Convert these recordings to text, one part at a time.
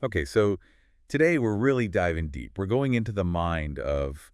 Okay, so today we're really diving deep. We're going into the mind of,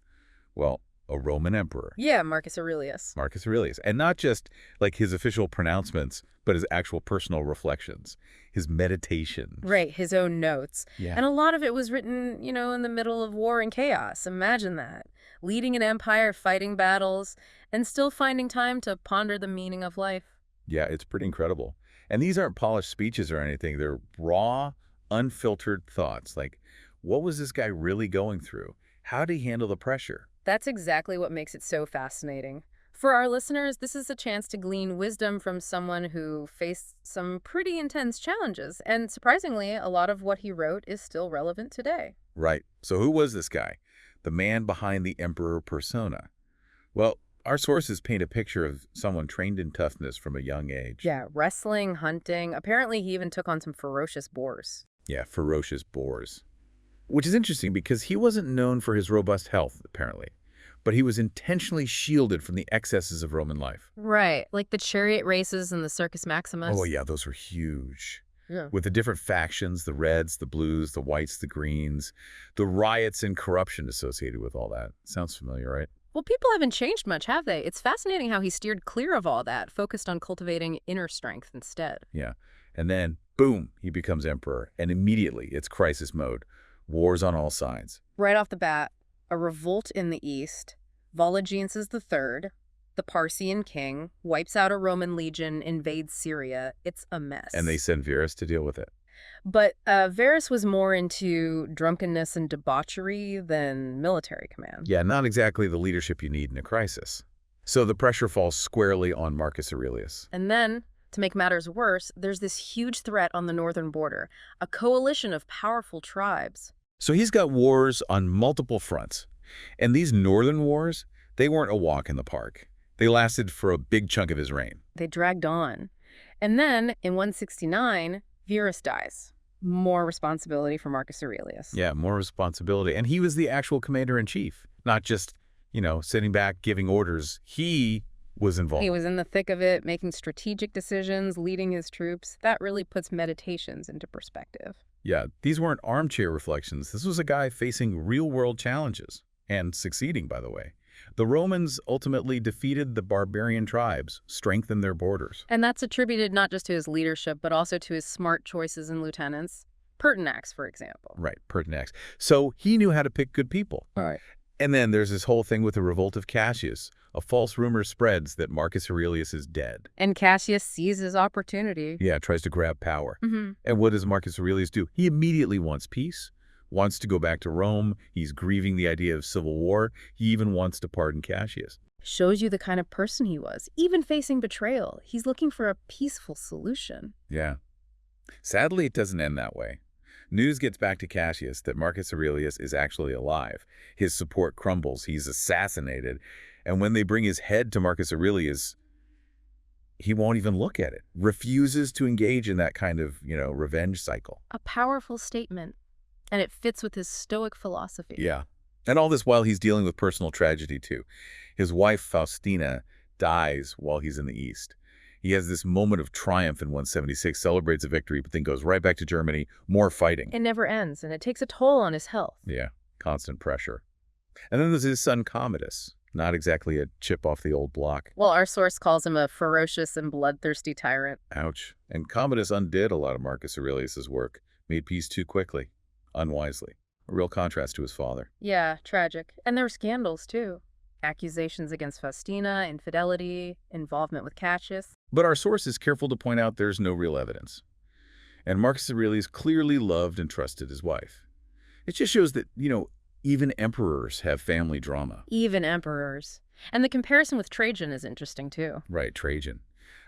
well, a Roman emperor, Yeah, Marcus Aurelius. Marcus Aurelius, and not just like his official pronouncements, but his actual personal reflections, his meditations. Right, his own notes. Yeah. And a lot of it was written, in the middle of war and chaos. Imagine that. Leading an empire, fighting battles, and still finding time to ponder the meaning of life. Yeah, it's pretty incredible. And these aren't polished speeches or anything. They're raw, unfiltered thoughts. Like, what was this guy really going through? How did he handle the pressure? That's exactly what makes it so fascinating. For our listeners, this is a chance to glean wisdom from someone who faced some pretty intense challenges. And surprisingly, a lot of what he wrote is still relevant today. Right. So who was this guy? The man behind the emperor persona. Well, our sources paint a picture of someone trained in toughness from a young age. Yeah, wrestling, hunting. Apparently, he even took on some ferocious boars. Yeah, ferocious boars. Which is interesting because he wasn't known for his robust health, apparently. But he was intentionally shielded from the excesses of Roman life. Right, like the chariot races and the Circus Oh, Maximus. yeah, those were huge. Yeah. With the different factions, the reds, the blues, the whites, the greens, the riots and corruption associated with all that. Sounds familiar, right? Well, people haven't changed much, have they? It's fascinating how he steered clear of all that, focused on cultivating inner strength instead. Yeah. And then, boom, he becomes emperor. And immediately, it's crisis mode. Wars on all sides. Right off the bat, a revolt in the east, Vologeses III, the Parthian king, wipes out a Roman legion, invades Syria. It's a mess. And they send Verus to deal with it. But Varus was more into drunkenness and debauchery than military command. Yeah, not exactly the leadership you need in a crisis. So the pressure falls squarely on Marcus Aurelius. And then, to make matters worse, there's this huge threat on the northern border, a coalition of powerful tribes. So he's got wars on multiple fronts. And these northern wars, they weren't a walk in the park. They lasted for a big chunk of his reign. They dragged on. And then, in 169, Verus dies. More responsibility for Marcus Aurelius. Yeah, more responsibility. And he was the actual commander-in-chief, not just, sitting back, giving orders. He was involved. He was in the thick of it, making strategic decisions, leading his troops. That really puts Meditations into perspective. Yeah, these weren't armchair reflections. This was a guy facing real-world challenges, and succeeding, by the way. The Romans ultimately defeated the barbarian tribes, strengthened their borders. And that's attributed not just to his leadership, but also to his smart choices in lieutenants. Pertinax, for example. Right, Pertinax. So he knew how to pick good people. All right. And then there's this whole thing with the revolt of Cassius. A false rumor spreads that Marcus Aurelius is dead. And Cassius seizes opportunity. Yeah, tries to grab power. Mm-hmm. And what does Marcus Aurelius do? He immediately wants peace, wants to go back to Rome. He's grieving the idea of civil war. He even wants to pardon Cassius. Shows you the kind of person he was. Even facing betrayal, he's looking for a peaceful solution. Yeah. Sadly, it doesn't end that way. News gets back to Cassius that Marcus Aurelius is actually alive. His support crumbles. He's assassinated. And when they bring his head to Marcus Aurelius, he won't even look at it. Refuses to engage in that kind of, revenge cycle. A powerful statement. And it fits with his Stoic philosophy. Yeah. And all this while he's dealing with personal tragedy, too. His wife, Faustina, dies while he's in the East. He has this moment of triumph in 176, celebrates a victory, but then goes right back to Germany, more fighting. It never ends, and it takes a toll on his health. Yeah, constant pressure. And then there's his son, Commodus. Not exactly a chip off the old block. Well, our source calls him a ferocious and bloodthirsty tyrant. Ouch. And Commodus undid a lot of Marcus Aurelius's work, made peace too quickly, unwisely. A real contrast to his father. Yeah, tragic. And there were scandals, too. Accusations against Faustina, infidelity, involvement with Cassius. But our source is careful to point out there's no real evidence. And Marcus Aurelius clearly loved and trusted his wife. It just shows that, even emperors have family drama. Even emperors. And the comparison with Trajan is interesting, too. Right, Trajan.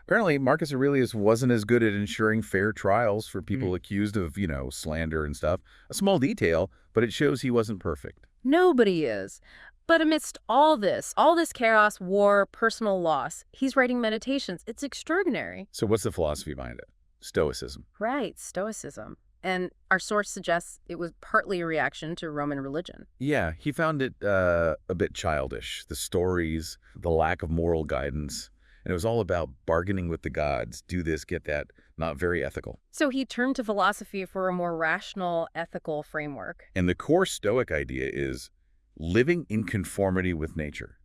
Apparently, Marcus Aurelius wasn't as good at ensuring fair trials for people accused of, slander and stuff. A small detail, but it shows he wasn't perfect. Nobody is. But amidst all this chaos, war, personal loss, he's writing Meditations. It's extraordinary. So what's the philosophy behind it? Stoicism. Right, Stoicism. And our source suggests it was partly a reaction to Roman religion. Yeah, he found it a bit childish. The stories, the lack of moral guidance. And it was all about bargaining with the gods, do this, get that, not very ethical. So he turned to philosophy for a more rational, ethical framework. And the core Stoic idea is living in conformity with nature.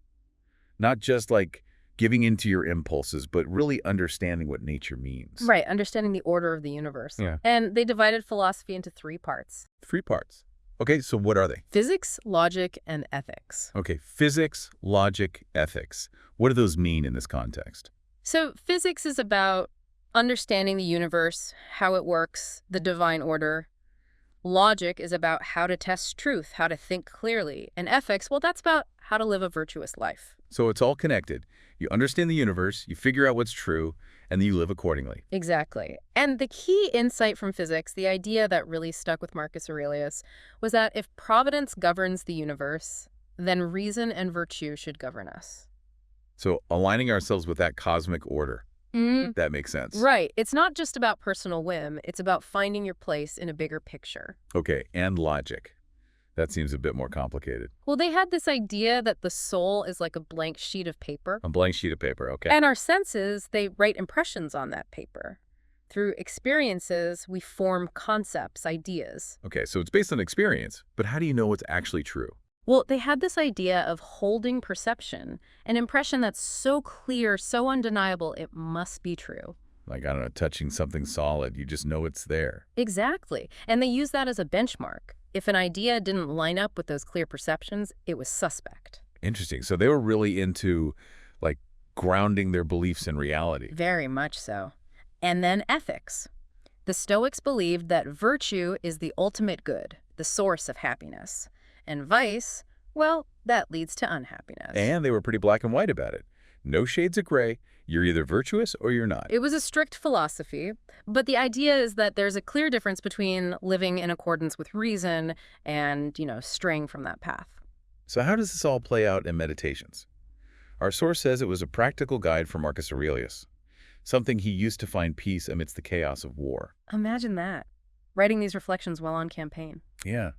Not just like giving into your impulses, but really understanding what nature means. Right, understanding the order of the universe. Yeah. And they divided philosophy into 3 parts. 3 parts. Okay, so what are they? Physics, logic, and ethics. Okay, physics, logic, ethics. What do those mean in this context? So physics is about understanding the universe, how it works, the divine order. Logic is about how to test truth, how to think clearly. And ethics, well, that's about how to live a virtuous life. So it's all connected. You understand the universe, you figure out what's true, and then you live accordingly. Exactly. And the key insight from physics, the idea that really stuck with Marcus Aurelius, was that if providence governs the universe, then reason and virtue should govern us. So aligning ourselves with that cosmic order, that makes sense. Right. It's not just about personal whim. It's about finding your place in a bigger picture. Okay, and logic. That seems a bit more complicated. Well, they had this idea that the soul is like a blank sheet of paper. A blank sheet of paper, okay. And our senses, they write impressions on that paper. Through experiences, we form concepts, ideas. Okay, so it's based on experience, but how do you know what's actually true? Well, they had this idea of holding perception, an impression that's so clear, so undeniable, it must be true. Like, I don't know, touching something solid, you just know it's there. Exactly. And they use that as a benchmark. If an idea didn't line up with those clear perceptions, it was suspect. Interesting. So they were really into, like, grounding their beliefs in reality. Very much so. And then ethics. The Stoics believed that virtue is the ultimate good, the source of happiness. And vice, well, that leads to unhappiness. And they were pretty black and white about it. No shades of gray. You're either virtuous or you're not. It was a strict philosophy, but the idea is that there's a clear difference between living in accordance with reason and, straying from that path. So how does this all play out in Meditations? Our source says it was a practical guide for Marcus Aurelius, something he used to find peace amidst the chaos of war. Imagine that, writing these reflections while on campaign. Yeah.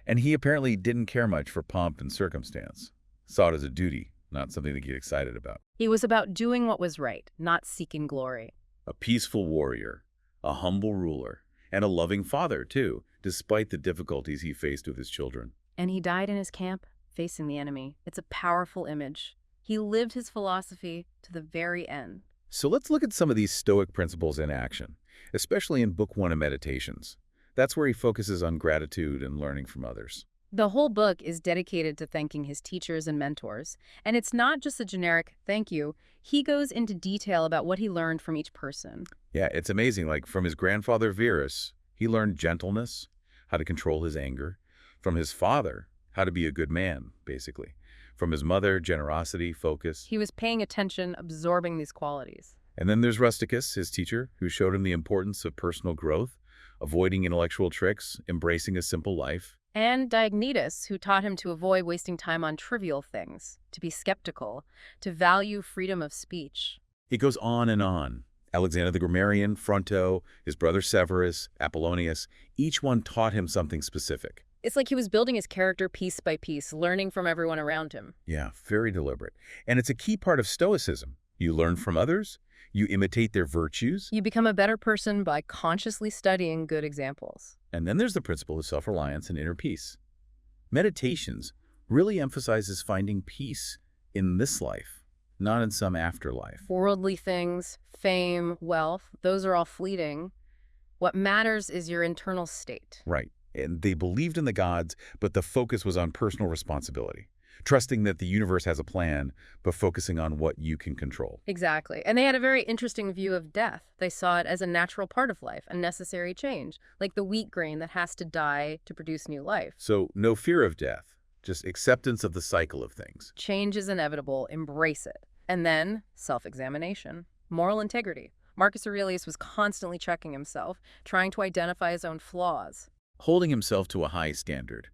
And he apparently didn't care much for pomp and circumstance. Saw it as a duty, not something to get excited about. He was about doing what was right, not seeking glory. A peaceful warrior, a humble ruler, and a loving father, too, despite the difficulties he faced with his children. And he died in his camp, facing the enemy. It's a powerful image. He lived his philosophy to the very end. So let's look at some of these Stoic principles in action, especially in Book 1 of Meditations. That's where he focuses on gratitude and learning from others. The whole book is dedicated to thanking his teachers and mentors. And it's not just a generic thank you. He goes into detail about what he learned from each person. Yeah, it's amazing. Like from his grandfather Verus, he learned gentleness, how to control his anger. From his father, how to be a good man, basically. From his mother, generosity, focus. He was paying attention, absorbing these qualities. And then there's Rusticus, his teacher, who showed him the importance of personal growth, avoiding intellectual tricks, embracing a simple life. And Diognetus, who taught him to avoid wasting time on trivial things, to be skeptical, to value freedom of speech. It goes on and on. Alexander the Grammarian, Fronto, his brother Severus, Apollonius, each one taught him something specific. It's like he was building his character piece by piece, learning from everyone around him. Yeah, very deliberate. And it's a key part of Stoicism. You learn from others, you imitate their virtues. You become a better person by consciously studying good examples. And then there's the principle of self-reliance and inner peace. Meditations really emphasizes finding peace in this life, not in some afterlife. Worldly things, fame, wealth, those are all fleeting. What matters is your internal state. Right. And they believed in the gods, but the focus was on personal responsibility. Trusting that the universe has a plan, but focusing on what you can control. Exactly. And they had a very interesting view of death. They saw it as a natural part of life, a necessary change, like the wheat grain that has to die to produce new life. So no fear of death, just acceptance of the cycle of things. Change is inevitable, embrace it. And then self-examination, moral integrity. Marcus Aurelius was constantly checking himself, trying to identify his own flaws. Holding himself to a high standard.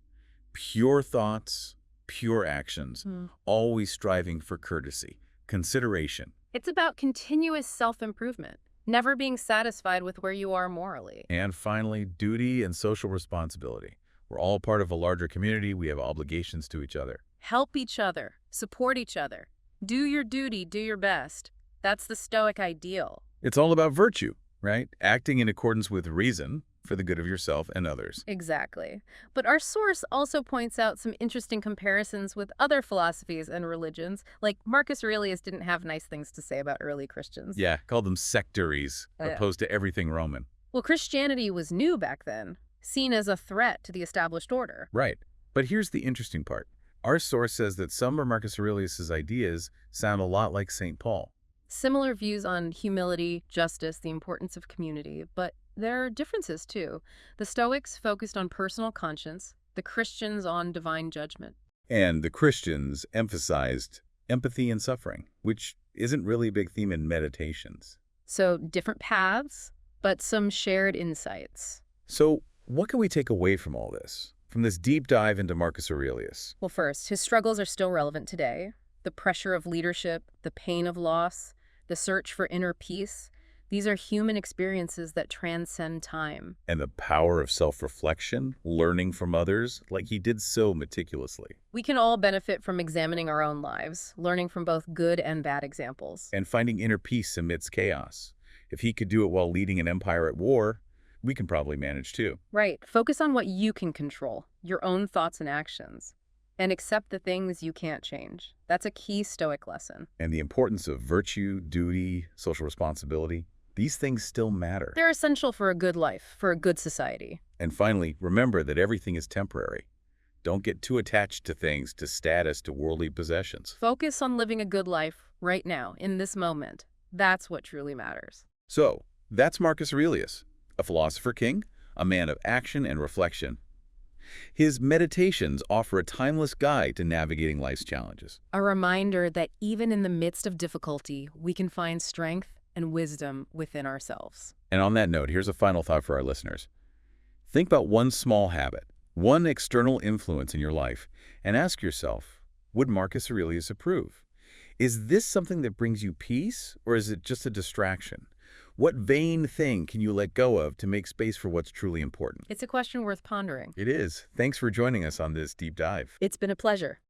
Pure thoughts, pure actions, always striving for courtesy, consideration. It's about continuous self-improvement, never being satisfied with where you are morally. And finally, duty and social responsibility. We're all part of a larger community. We have obligations to each other. Help each other, support each other. Do your duty, do your best. That's the Stoic ideal. It's all about virtue, right? Acting in accordance with reason for the good of yourself and others. Exactly. But our source also points out some interesting comparisons with other philosophies and religions, like Marcus Aurelius didn't have nice things to say about early Christians. Yeah, call them sectaries, opposed to everything Roman. Well, Christianity was new back then, seen as a threat to the established order. Right. But here's the interesting part. Our source says that some of Marcus Aurelius's ideas sound a lot like St. Paul. Similar views on humility, justice, the importance of community, but there are differences too. The Stoics focused on personal conscience, the Christians on divine judgment. And the Christians emphasized empathy and suffering, which isn't really a big theme in Meditations. So different paths, but some shared insights. So what can we take away from all this, from this deep dive into Marcus Aurelius? Well, first, his struggles are still relevant today. The pressure of leadership, the pain of loss, the search for inner peace. These are human experiences that transcend time. And the power of self-reflection, learning from others, like he did so meticulously. We can all benefit from examining our own lives, learning from both good and bad examples. And finding inner peace amidst chaos. If he could do it while leading an empire at war, we can probably manage too. Right. Focus on what you can control, your own thoughts and actions, and accept the things you can't change. That's a key Stoic lesson. And the importance of virtue, duty, social responsibility, these things still matter. They're essential for a good life, for a good society. And finally, remember that everything is temporary. Don't get too attached to things, to status, to worldly possessions. Focus on living a good life right now, in this moment. That's what truly matters. So, that's Marcus Aurelius, a philosopher king, a man of action and reflection. His Meditations offer a timeless guide to navigating life's challenges. A reminder that even in the midst of difficulty, we can find strength and wisdom within ourselves. And on that note, here's a final thought for our listeners. Think about one small habit, one external influence in your life, and ask yourself, would Marcus Aurelius approve? Is this something that brings you peace, or is it just a distraction? What vain thing can you let go of to make space for what's truly important? It's a question worth pondering. It is. Thanks for joining us on this deep dive. It's been a pleasure.